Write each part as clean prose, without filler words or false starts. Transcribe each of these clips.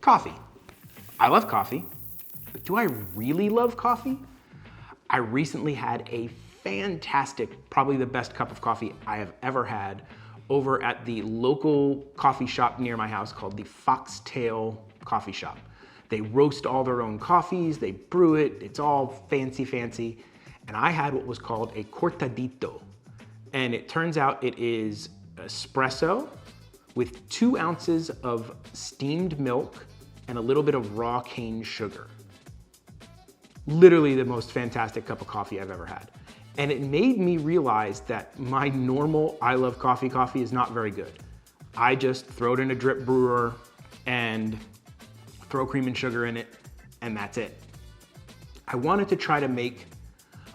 Coffee. I love coffee, but do I really love coffee? I recently had a fantastic, probably the best cup of coffee I have ever had over at the local coffee shop near my house called the Foxtail Coffee Shop. They roast all their own coffees, they brew it, it's all fancy. And I had what was called a cortadito. And it turns out it is espresso with 2 ounces of steamed milk and a little bit of raw cane sugar. Literally the most fantastic cup of coffee I've ever had. And it made me realize that my normal I love coffee is not very good. I just throw it in a drip brewer and throw cream and sugar in it, and that's it. I wanted to try to make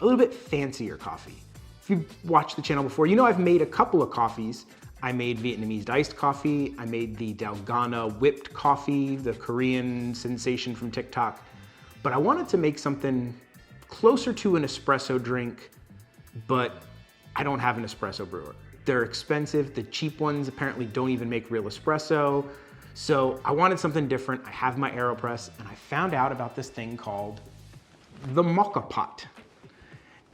a little bit fancier coffee. If you've watched the channel before, you know I've made a couple of coffees. I made Vietnamese iced coffee, I made the Dalgona whipped coffee, the Korean sensation from TikTok. But I wanted to make something closer to an espresso drink, but I don't have an espresso brewer. They're expensive, the cheap ones apparently don't even make real espresso. So I wanted something different. I have my AeroPress, and I found out about this thing called the Moka Pot.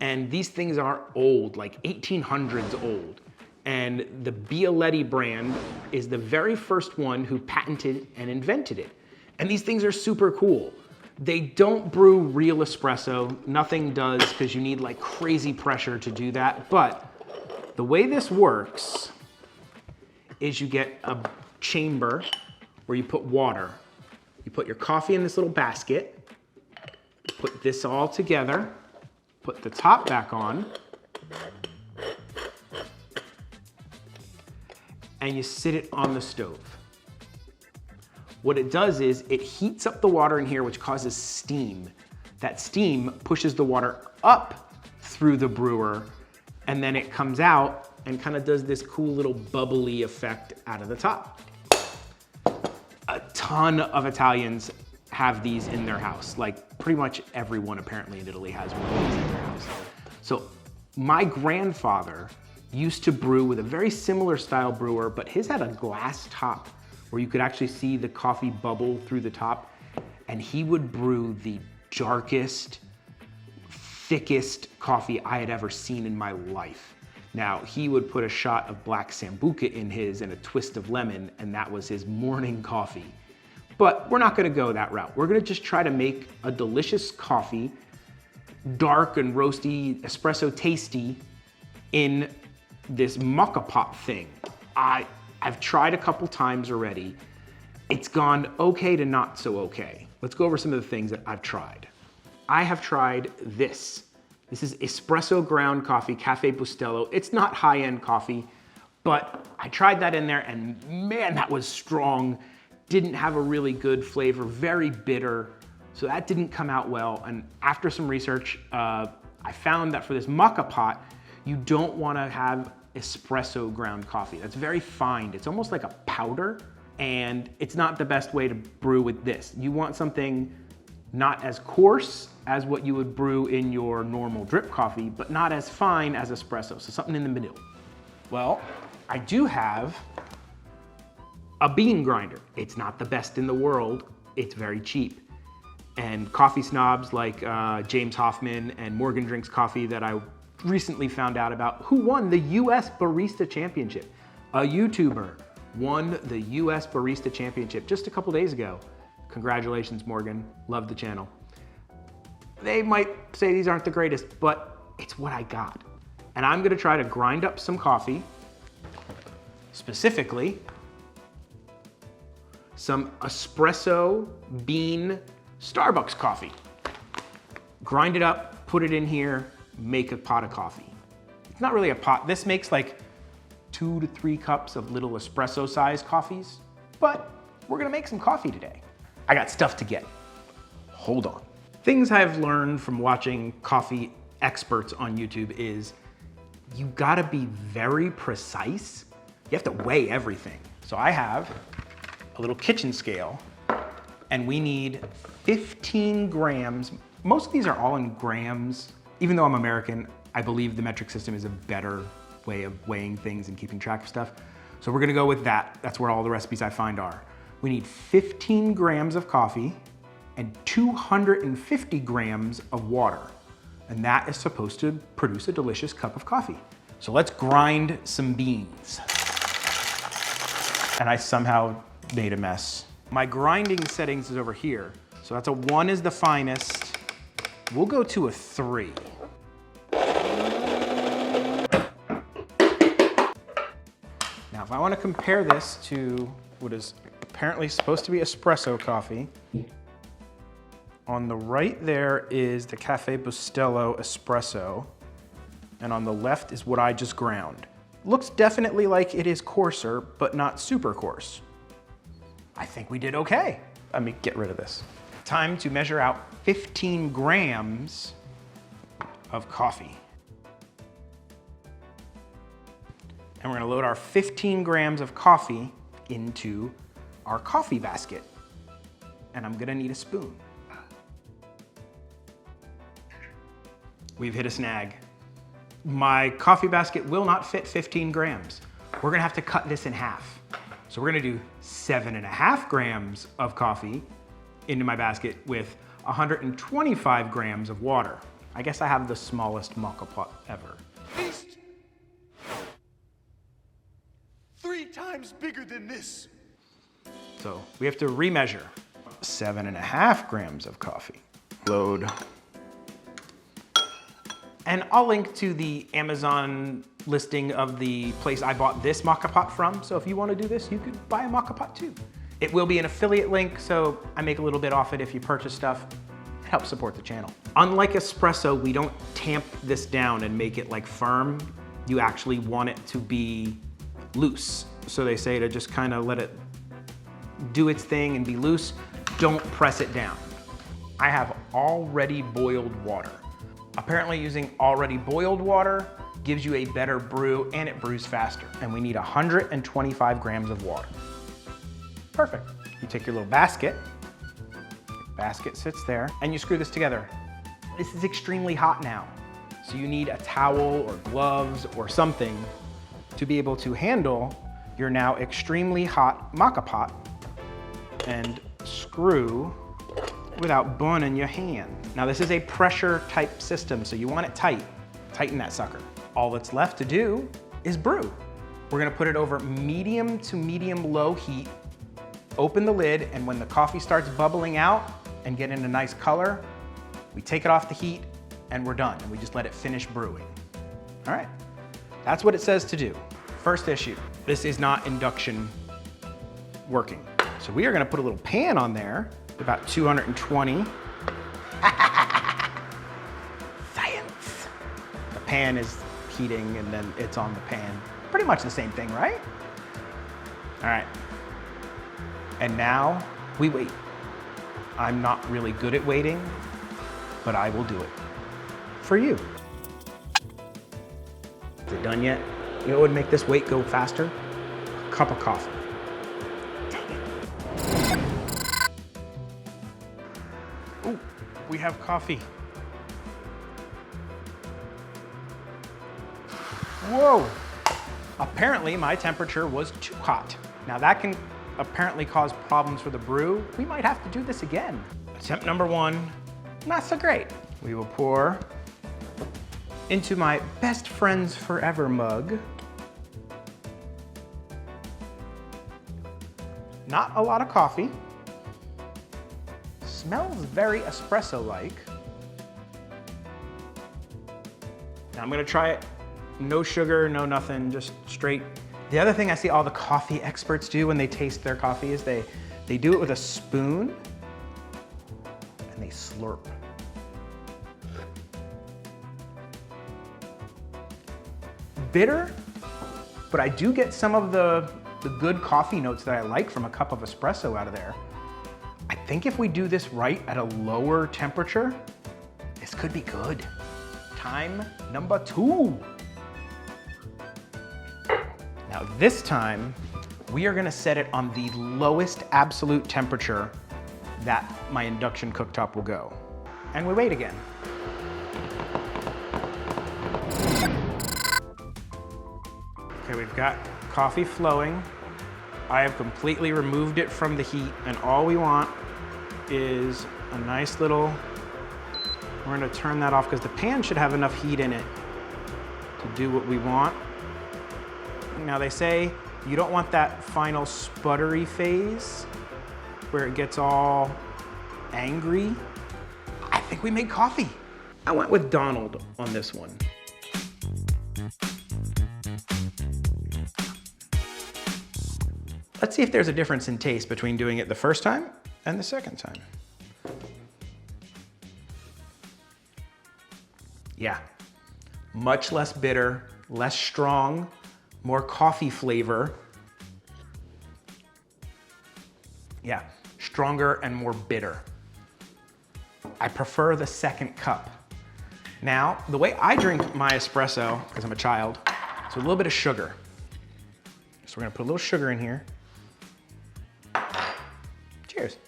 And these things are old, like 1800s old. And the Bialetti brand is the very first one who patented and invented it. And these things are super cool. They don't brew real espresso. Nothing does, because you need like crazy pressure to do that. But the way this works is you get a chamber where you put water. You put your coffee in this little basket, put this all together, put the top back on, and you sit it on the stove. What it does is it heats up the water in here, which causes steam. That steam pushes the water up through the brewer, and then it comes out and kind of does this cool little bubbly effect out of the top. A ton of Italians have these in their house. Like pretty much everyone apparently in Italy has one of these in their house. So my grandfather used to brew with a very similar style brewer, but his had a glass top where you could actually see the coffee bubble through the top. And he would brew the darkest, thickest coffee I had ever seen in my life. Now, he would put a shot of black Sambuca in his and a twist of lemon, and that was his morning coffee. But we're not gonna go that route. We're gonna just try to make a delicious coffee, dark and roasty, espresso tasty, in this Moka Pot thing. I've tried a couple times already. It's gone okay to not so okay. Let's go over some of the things that I've tried. I have tried this. This is espresso ground coffee, Cafe Bustelo. It's not high-end coffee, but I tried that in there and man, that was strong. Didn't have a really good flavor, very bitter. So that didn't come out well. And after some research, I found that for this Moka Pot, you don't wanna have espresso ground coffee. That's very fine. It's almost like a powder, and it's not the best way to brew with this. You want something not as coarse as what you would brew in your normal drip coffee, but not as fine as espresso, so something in the middle. Well, I do have a bean grinder. It's not the best in the world, it's very cheap. And coffee snobs like James Hoffman and Morgan Drinks Coffee that I recently found out about, who won the US Barista Championship. A YouTuber won the US Barista Championship just a couple days ago. Congratulations, Morgan. Love the channel. They might say these aren't the greatest, but it's what I got. And I'm gonna try to grind up some coffee, specifically some espresso bean Starbucks coffee. Grind it up, put it in here, make a pot of coffee. It's not really a pot. This makes like 2 to 3 cups of little espresso sized coffees, but we're gonna make some coffee today. I got stuff to get. Hold on. Things I've learned from watching coffee experts on YouTube is you gotta be very precise. You have to weigh everything. So I have a little kitchen scale, and we need 15 grams. Most of these are all in grams. Even though I'm American, I believe the metric system is a better way of weighing things and keeping track of stuff. So we're gonna go with that. That's where all the recipes I find are. We need 15 grams of coffee and 250 grams of water. And that is supposed to produce a delicious cup of coffee. So let's grind some beans. And I somehow made a mess. My grinding settings is over here. So that's a 1 is the finest. We'll go to a 3. Now, if I want to compare this to what is apparently supposed to be espresso coffee, on the right there is the Cafe Bustelo espresso, and on the left is what I just ground. Looks definitely like it is coarser, but not super coarse. I think we did okay. Let me get rid of this. Time to measure out 15 grams of coffee. And we're gonna load our 15 grams of coffee into our coffee basket. And I'm gonna need a spoon. We've hit a snag. My coffee basket will not fit 15 grams. We're gonna have to cut this in half. So we're gonna do 7.5 grams of coffee into my basket with 125 grams of water. I guess I have the smallest Moka pot ever. Beast! 3 times bigger than this. So we have to remeasure. 7.5 grams of coffee. Load. And I'll link to the Amazon listing of the place I bought this Moka pot from. So if you want to do this, you could buy a Moka pot too. It will be an affiliate link, so I make a little bit off it if you purchase stuff. It helps support the channel. Unlike espresso, we don't tamp this down and make it like firm. You actually want it to be loose. So they say to just kind of let it do its thing and be loose. Don't press it down. I have already boiled water. Apparently using already boiled water gives you a better brew and it brews faster. And we need 125 grams of water. Perfect. You take your little basket sits there, and you screw this together. This is extremely hot now. So you need a towel or gloves or something to be able to handle your now extremely hot Moka pot and screw without burning your hand. Now this is a pressure type system, so you want it tight. Tighten that sucker. All that's left to do is brew. We're gonna put it over medium to medium low heat, open the lid, and when the coffee starts bubbling out and getting a nice color, we take it off the heat and we're done. And we just let it finish brewing. All right, that's what it says to do. First issue, this is not induction working. So we are gonna put a little pan on there, about 220. Science. The pan is heating and then it's on the pan. Pretty much the same thing, right? All right. And now we wait. I'm not really good at waiting, but I will do it for you. Is it done yet? You know what would make this wait go faster? A cup of coffee. Ooh, we have coffee. Whoa! Apparently my temperature was too hot. Now that can apparently cause problems for the brew. We might have to do this again. Attempt number 1, not so great. We will pour into my best friends forever mug. Not a lot of coffee. Smells very espresso-like. Now I'm gonna try it. No sugar, no nothing, just straight. The other thing I see all the coffee experts do when they taste their coffee is they do it with a spoon and they slurp. Bitter, but I do get some of the good coffee notes that I like from a cup of espresso out of there. I think if we do this right at a lower temperature, this could be good. Time number 2. Now this time, we are gonna set it on the lowest absolute temperature that my induction cooktop will go. And we wait again. Okay, we've got coffee flowing. I have completely removed it from the heat, and all we want is a nice little, we're gonna turn that off because the pan should have enough heat in it to do what we want. Now they say you don't want that final sputtery phase where it gets all angry. I think we made coffee. I went with Donald on this one. Let's see if there's a difference in taste between doing it the first time and the second time. Yeah, much less bitter, less strong, more coffee flavor. Yeah, stronger and more bitter. I prefer the second cup. Now, the way I drink my espresso, because I'm a child, is with a little bit of sugar. So we're gonna put a little sugar in here. Cheers.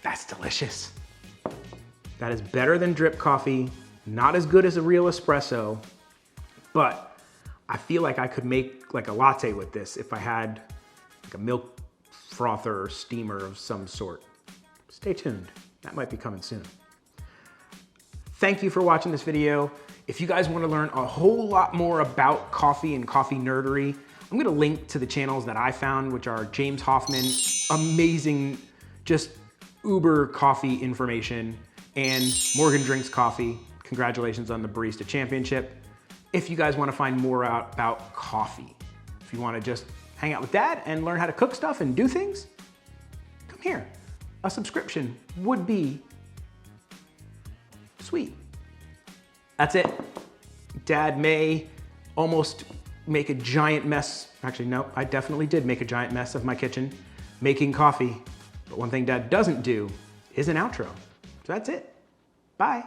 That's delicious. That is better than drip coffee, not as good as a real espresso, but I feel like I could make like a latte with this if I had like a milk frother or steamer of some sort. Stay tuned, that might be coming soon. Thank you for watching this video. If you guys want to learn a whole lot more about coffee and coffee nerdery, I'm gonna link to the channels that I found, which are James Hoffman, amazing, just uber coffee information, and Morgan Drinks Coffee. Congratulations on the Barista Championship. If you guys wanna find more out about coffee, if you wanna just hang out with Dad and learn how to cook stuff and do things, come here. A subscription would be sweet. That's it. Dad may almost make a giant mess. Actually, no, I definitely did make a giant mess of my kitchen making coffee. But one thing Dad doesn't do is an outro. So that's it. Bye.